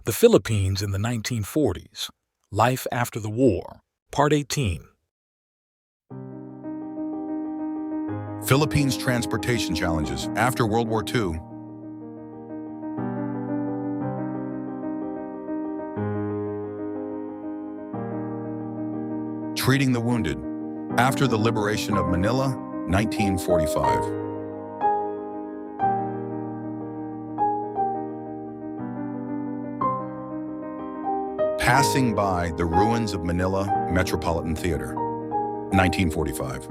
The Philippines in the 1940s. Life After the War. Part 18. Philippines transportation challenges after World War II. Treating the wounded after the liberation of Manila, 1945. Passing by the ruins of Manila Metropolitan Theater, 1945.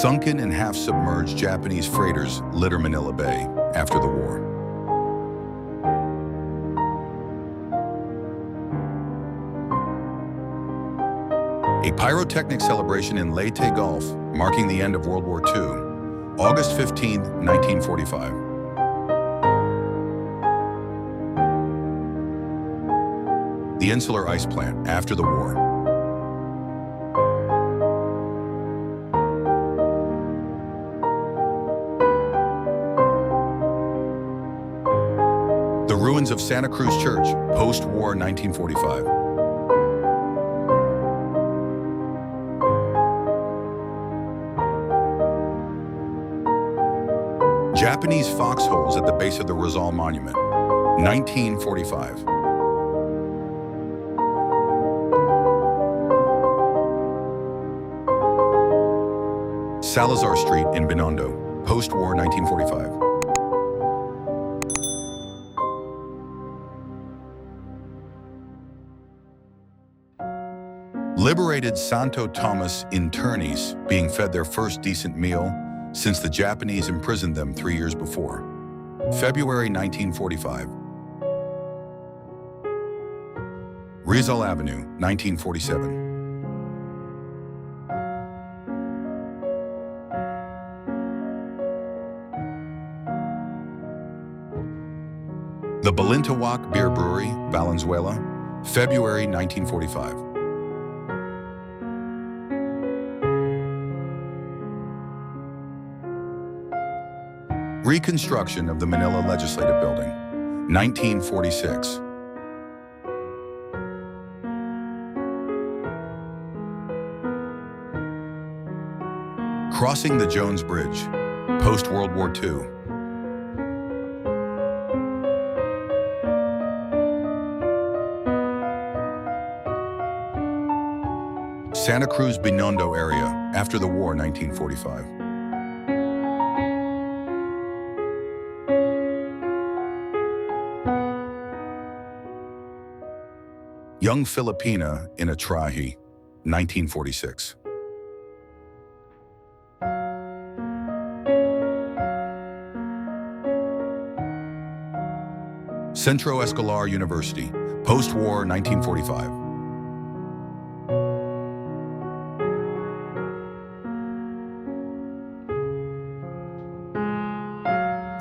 Sunken and half-submerged Japanese freighters litter Manila Bay after the war. A pyrotechnic celebration in Leyte Gulf, marking the end of World War II, August 15, 1945. The Insular Ice Plant after the war. The ruins of Santa Cruz Church, post-war 1945. Japanese foxholes at the base of the Rizal Monument, 1945. Salazar Street in Binondo, post-war 1945. Liberated Santo Tomas internees being fed their first decent meal since the Japanese imprisoned them 3 years before. February 1945. Rizal Avenue, 1947. The Balintawak Beer Brewery, Valenzuela, February 1945. Reconstruction of the Manila Legislative Building, 1946. Crossing the Jones Bridge, post-World War II. Santa Cruz Binondo area after the war, 1945. Young Filipina in a trahi, 1946. Centro Escolar University, post-war 1945.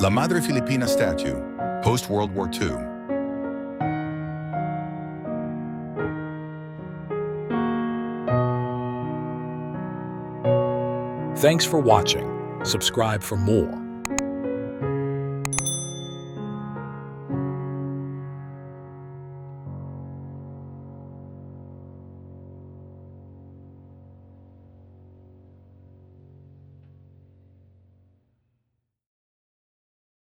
La Madre Filipina statue, post-World War II. Thanks for watching. Subscribe for more.